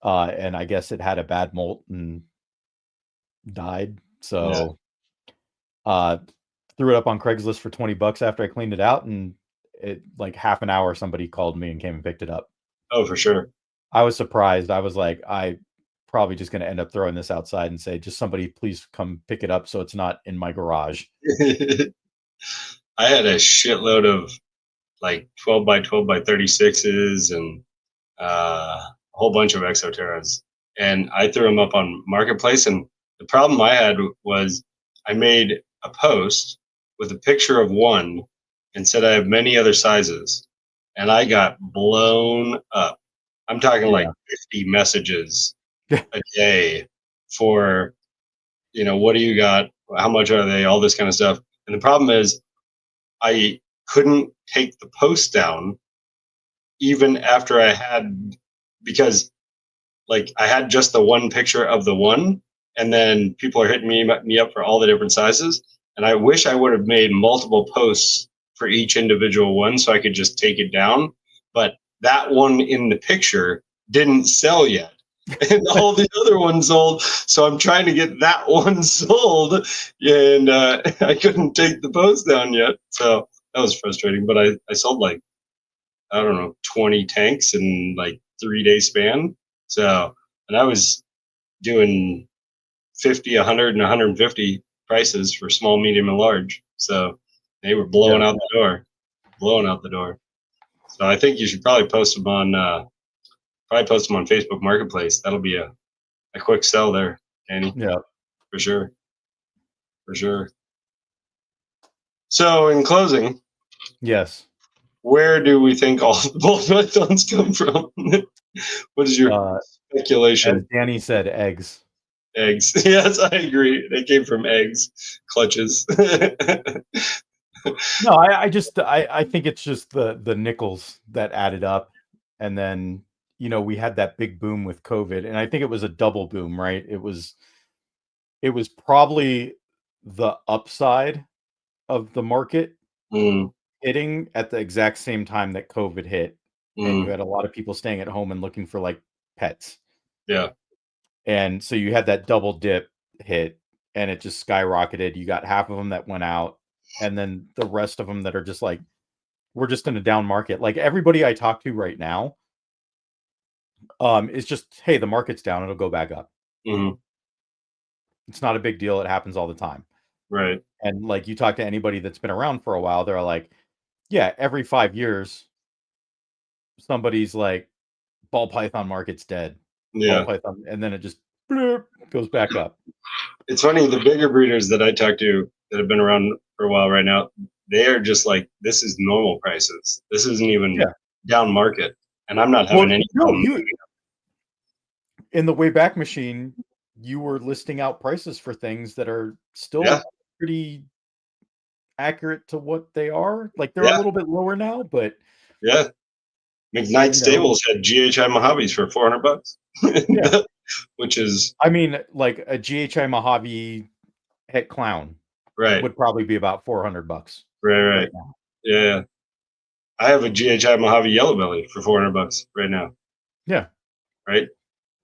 while. And I guess it had a bad molt and died. yeah. So uh threw it up on Craigslist for 20 bucks after I cleaned it out, and it like half an hour somebody called me and came and picked it up. Oh, for sure. I was surprised. I was like, I probably just going to end up throwing this outside and say, just somebody please come pick it up so it's not in my garage. I had a shitload of like 12 by 12 by 36s and a whole bunch of Exoterras. And I threw them up on Marketplace. And the problem I had was I made a post with a picture of one and said I have many other sizes. And I got blown up. I'm talking like Yeah. 50 messages a day for, what do you got? How much are they? All this kind of stuff. And the problem is I couldn't take the post down even after I had, because like I had just the one picture of the one, and then people are hitting me up for all the different sizes. And I wish I would have made multiple posts for each individual one, so I could just take it down. But that one in the picture didn't sell yet. And all the other ones sold, so I'm trying to get that one sold, and I couldn't take the post down yet, so that was frustrating. But I sold like, I don't know, 20 tanks in like 3 day span. So, and I was doing 50, 100, and 150 prices for small, medium, and large. So they were blowing out the door, blowing out the door. So I think you should probably post them on Facebook Marketplace. That'll be a quick sell there, Danny. Yeah, For sure, for sure. So in closing, yes. where do we think all the ball pythons come from? What is your As speculation? Danny said, eggs. Eggs. Yes, I agree. They came from eggs, clutches. No, I think it's just the nickels that added up, and then we had that big boom with COVID, and I think it was a double boom, right? It was probably the upside of the market hitting at the exact same time that COVID hit, and you had a lot of people staying at home and looking for like pets. Yeah. And so you had that double dip hit, and it just skyrocketed. You got half of them that went out, and then the rest of them that are just like, we're just in a down market. Like everybody I talk to right now, is just, hey, the market's down, it'll go back up. Mm-hmm. It's not a big deal. It happens all the time. Right. And like you talk to anybody that's been around for a while, they're like, yeah, every 5 years, somebody's like, ball python market's dead. Yeah. Ball python, and then it just bloop, goes back up. It's funny, the bigger breeders that I talk to that have been around for a while right now, they are just like, this is normal prices. This isn't even down market. And I'm not having any problem. In the Wayback Machine, you were listing out prices for things that are still pretty accurate to what they are. Like they're a little bit lower now, but McKnight Stables had GHI Mojaves for $400, which is, I mean, like a GHI Mojave Het Clown would probably be about $400. Right now. Yeah. I have a GHI Mojave Yellow Belly for $400 right now. Yeah. Right.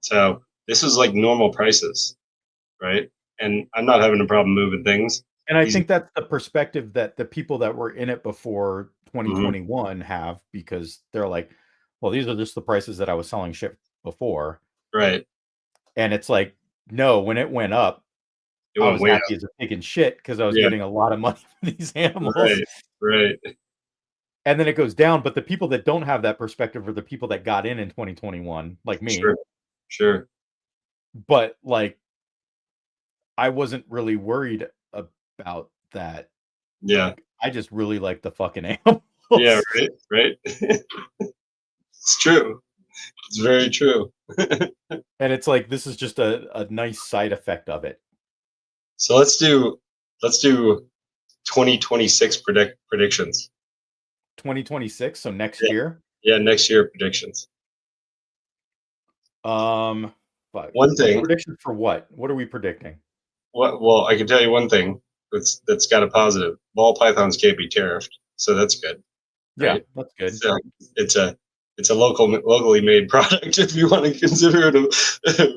So this is like normal prices, right? And I'm not having a problem moving things. And I think that's the perspective that the people that were in it before 2021 have, because they're like, well, these are just the prices that I was selling shit before. Right. And it's like, no, when it went up, I was happy as a pig in shit because I was getting a lot of money for these animals. Right. And then it goes down. But the people that don't have that perspective are the people that got in 2021, like me. Sure. But like, I wasn't really worried about that. Yeah. Like, I just really like the fucking animals. Yeah, right. It's true. It's very true. And it's like, this is just a nice side effect of it. So let's do 2026 predictions. 2026, so next year? Yeah, next year predictions. One thing. Prediction for what? What are we predicting? Well, I can tell you one thing that's got a positive. Ball pythons can't be tariffed, so that's good. Right? Yeah, that's good. So it's a locally made product if you want to consider it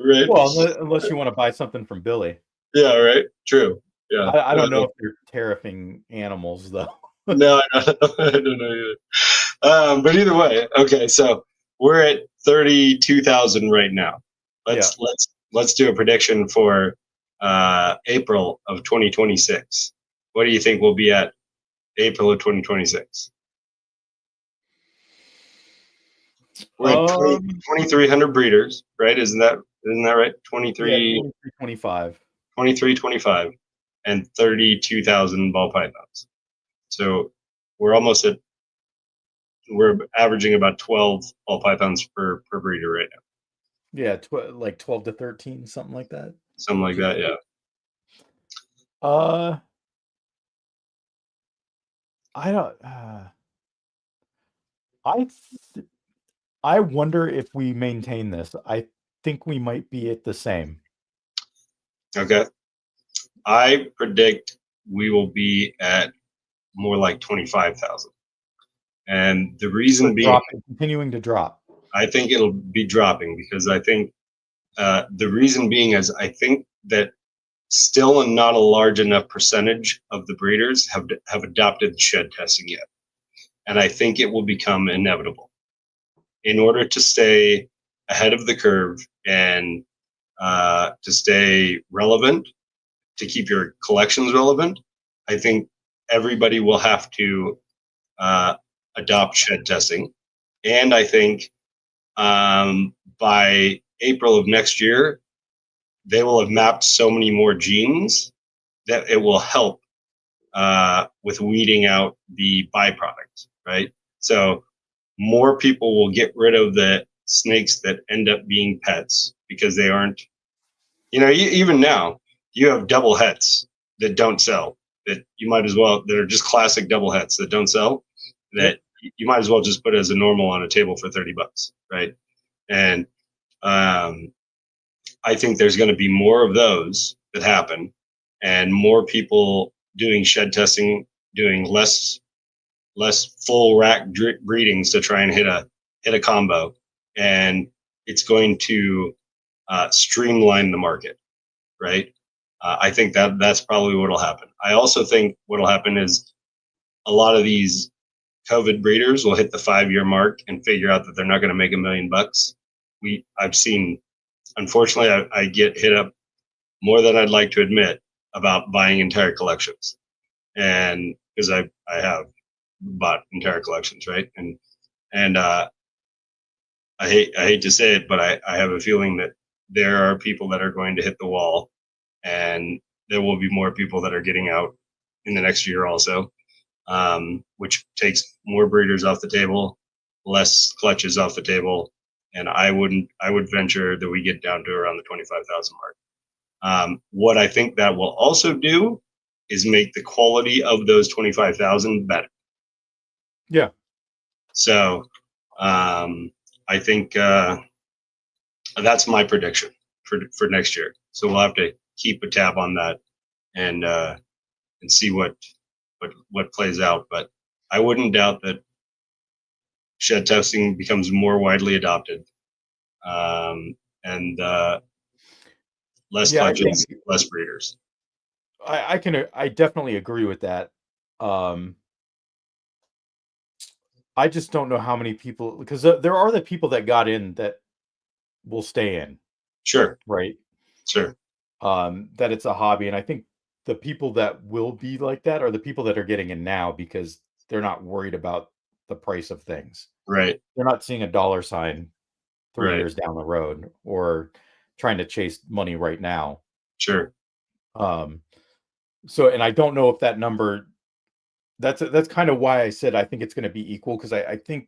right. Well, unless you want to buy something from Billy. Yeah, right. True. Yeah. I don't know if they're tariffing animals though. No, I don't know either. But either way, okay. So we're at 32,000 right now. Let's do a prediction for April of 2026. What do you think we'll be at April of 2026? We're at 2,300 breeders, right? Isn't that right? 2325. 2325 and 32,000 ball pythons. So we're averaging about 12 ball pythons per breeder right now. Yeah, like 12 to 13, something like that. Something like that, yeah. I don't. I wonder if we maintain this. I think we might be at the same. Okay. I predict we will be at more like 25,000. And the reason being, continuing to drop. I think it'll be dropping because I think the reason being is I think that still not a large enough percentage of the breeders have adopted shed testing yet, and I think it will become inevitable. In order to stay ahead of the curve and to stay relevant, to keep your collections relevant, I think everybody will have to adopt shed testing, and I think by April of next year, they will have mapped so many more genes that it will help with weeding out the byproduct, right? So more people will get rid of the snakes that end up being pets because they aren't, even now you have double hets that don't sell, that you might as well, that are just classic double hets that don't sell, that you might as well just put as a normal on a table for $30, right? And I think there's going to be more of those that happen, and more people doing shed testing, doing less full rack breedings to try and hit a combo, and it's going to streamline the market, right? I think that's probably what will happen. I also think what will happen is a lot of these COVID breeders will hit the 5-year mark and figure out that they're not going to make $1 million. I've seen, unfortunately, I get hit up more than I'd like to admit about buying entire collections, and because I have bought entire collections, right? And I hate to say it, but I have a feeling that there are people that are going to hit the wall, and there will be more people that are getting out in the next year also, which takes more breeders off the table, less clutches off the table, and I would venture that we get down to around the 25,000 mark. What I think that will also do is make the quality of those 25,000 better. Yeah. So I think that's my prediction for next year. So we'll have to keep a tab on that and see what plays out. But I wouldn't doubt that shed testing becomes more widely adopted, and less clutches, less breeders. I definitely agree with that. I just don't know how many people, because there are the people that got in that will stay in. Sure. Right. Sure. That it's a hobby, and I think the people that will be like that are the people that are getting in now because they're not worried about the price of things. Right. They're not seeing a dollar sign 3 Right. years down the road or trying to chase money right now. Sure. So, and I don't know if that number, that's kind of why I said I think it's going to be equal, because I think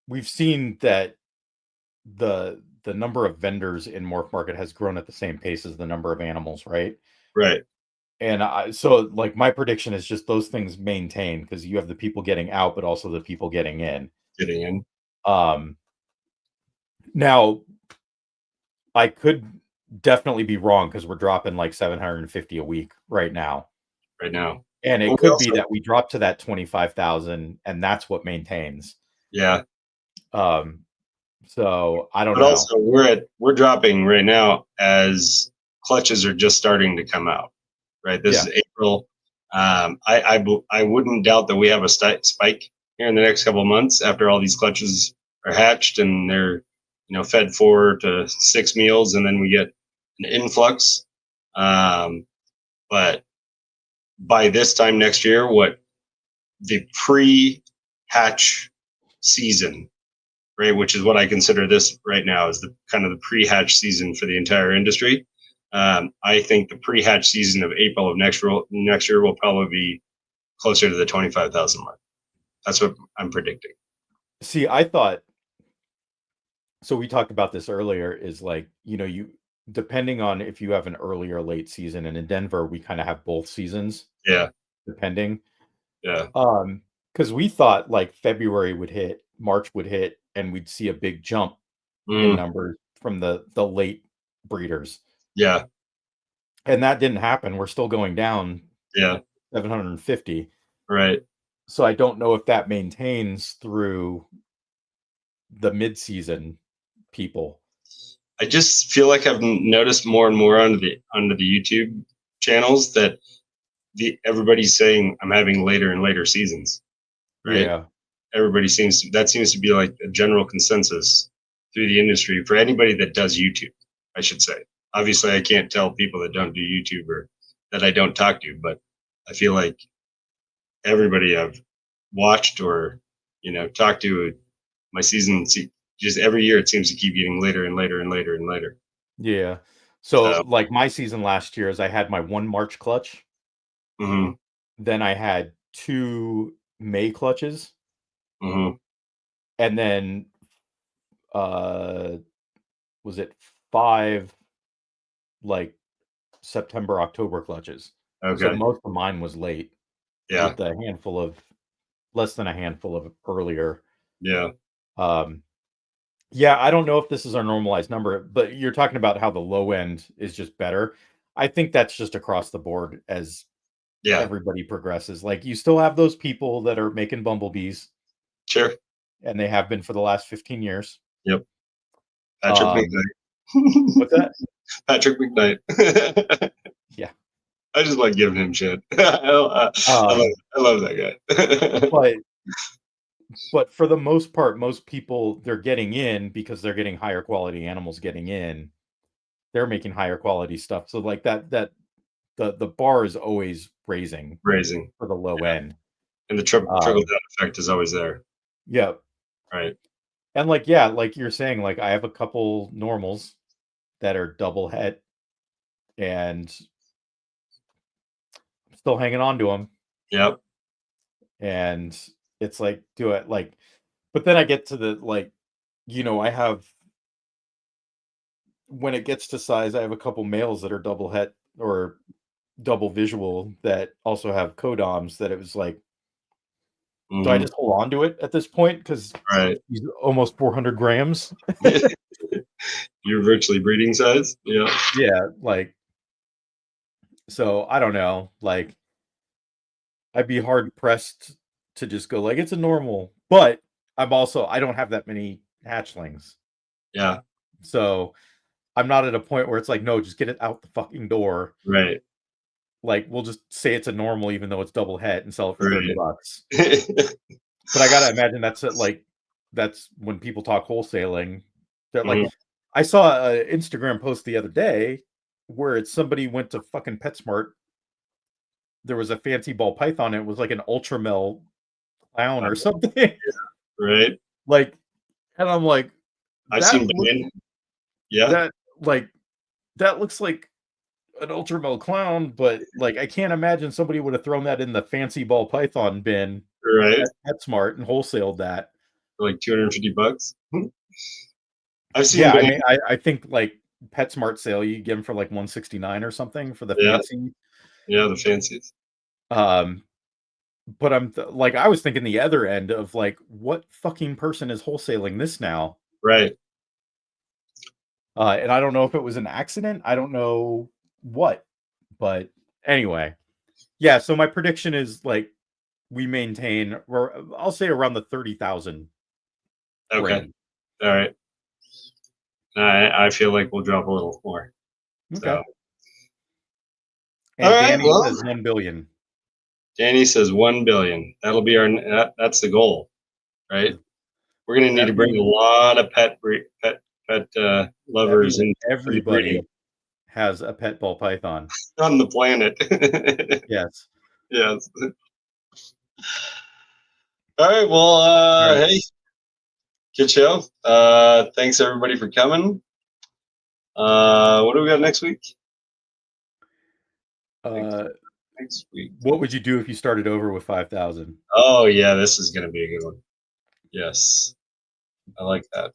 we've seen that the number of vendors in Morph Market has grown at the same pace as the number of animals, right? Right. And so like my prediction is just those things maintain, because you have the people getting out, but also the people getting in. Now I could definitely be wrong, because we're dropping like 750 a week right now. And it could be that we drop to that 25,000 and that's what maintains. Yeah. So I don't know. But also we're dropping right now as clutches are just starting to come out. Right. This is April. I wouldn't doubt that we have a spike here in the next couple of months after all these clutches are hatched and they're fed 4 to 6 meals, and then we get an influx. But by this time next year, what the pre-hatch season, right, which is what I consider this right now, is the kind of the pre-hatch season for the entire industry. I think the pre-hatch season of April of next year will probably be closer to the 25,000 mark. That's what I'm predicting. See, I thought, so we talked about this earlier, is like, you depending on if you have an early or late season, and in Denver we kind of have both seasons. Yeah. Depending. Yeah. Because we thought like February would hit, March would hit, and we'd see a big jump in numbers from the late breeders. Yeah. And that didn't happen. We're still going down. Yeah. 750. Right. So I don't know if that maintains through the mid-season people. I just feel like I've noticed more and more under the YouTube channels that everybody's saying I'm having later and later seasons, right? Yeah. Everybody that seems to be like a general consensus through the industry for anybody that does YouTube, I should say. Obviously, I can't tell people that don't do YouTube or that I don't talk to, but I feel like everybody I've watched or talked to, my season just every year it seems to keep getting later and later and later and later. Yeah. So So, like my season last year is I had my 1 March clutch, hmm then I had 2 May clutches, hmm and then uh was it 5 like September, October clutches. So okay, most of mine was late yeah, with a handful of less than a handful of earlier. yeah, Um yeah, I don't know if this is our normalized number, but you're talking about how the low end is just better. I think that's just across the board as yeah, everybody progresses. Like you still have those people that are making bumblebees, sure, and they have been for the last 15 years. yep. Patrick Um, McKnight. what's that? Patrick McKnight. Yeah. I just like giving him shit. I love that guy. But for the most part, most people they're getting in because they're getting higher quality animals getting in. They're making higher quality stuff. So like that the bar is always raising Raising, for the low yeah, end. and the trickle Um, down effect is always there, yeah. right? And like yeah, like you're saying, like I have a couple normals that are double het and I'm still hanging on to them. Yep. And it's like, do it like, but then I get to the like, I have when it gets to size, I have a couple males that are double het or double visual that also have codoms that it was like, do I hmm just hold on to it at this point? Because Right. he's almost 400 grams. You're virtually breeding size. Yeah. Yeah. Like, so I don't know. Like, I'd be hard pressed to just go like, it's a normal, but I don't have that many hatchlings. Yeah. So I'm not at a point where it's like, no, just get it out the fucking door. Right. Like, we'll just say it's a normal, even though it's double het and sell it for Right. $30. But I gotta imagine that's when people talk wholesaling. They're like, Mhm. I saw an Instagram post the other day where it's somebody went to fucking PetSmart. There was a fancy ball python. And it was like an Ultramel clown or something. Right. Like, and I'm like, I've that seen looks Ben. Yeah. that like that looks like an Ultramel clown, but like I can't imagine somebody would have thrown that in the fancy ball python bin Right. at PetSmart and wholesaled that. For like $250. I've seen Yeah, I Ben. mean, I think like PetSmart sale, you get them for like 169 or something for the Yeah. fancy. Yeah. The fancies. Um, but like I was thinking the other end of like, what fucking person is wholesaling this now? Right. And I don't know if it was an accident. I don't know what, but anyway, yeah. So my prediction is like we maintain, or I'll say around the 30,000 Okay. range. All right. I feel like we'll drop a little more. Okay. So. All And right. Danny Well, says 1 billion. Danny says 1 billion. That'll be that's the goal, right? We're gonna need That to bring a means lot of pet that means lovers into the breeding everybody has a pet ball python. on the planet. Yes. Yes. All right. Well, All right. hey, good show. Thanks everybody for coming. What do we got next week? Next, Uh, next week. what would you do if you started over with 5,000? Oh yeah, this is gonna be a good one. Yes, I like that.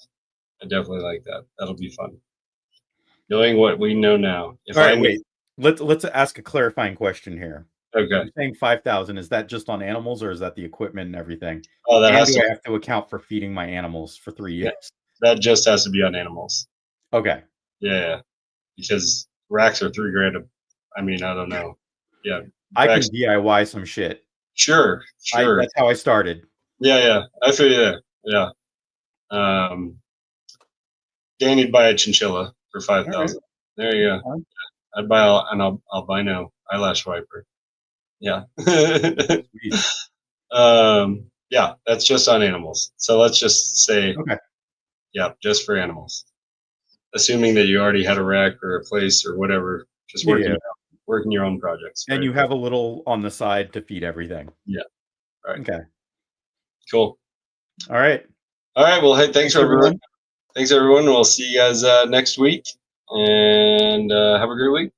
I definitely like that. That'll be fun. Knowing what we know now. If All I right, knew, wait. Let's ask a clarifying question here. okay. You're saying 5,000, is that just on animals or is that the equipment and everything? Oh, that And has do to. I have to account for feeding my animals for 3 Yeah, years? that just has to be on animals. Okay. Yeah, because racks are $3 grand. I mean, I don't know. Yeah, I racks. can DIY some shit. Sure, sure. That's how I started. Yeah. I feel you there. Yeah. Danny'd buy a chinchilla for All right. 5,000. There you go. Fine. I'd buy albino eyelash wiper. Yeah. Sweet. Yeah, that's just on animals. So let's just say, Okay. yeah, just for animals. Assuming that you already had a rec or a place or whatever, just Yeah. working your own projects. And right? you have a little on the side to feed everything. Yeah. All right. Okay. Cool. All right. All right. Well, hey, thanks everyone. everyone. Thanks everyone. We'll see you guys next week, and have a great week.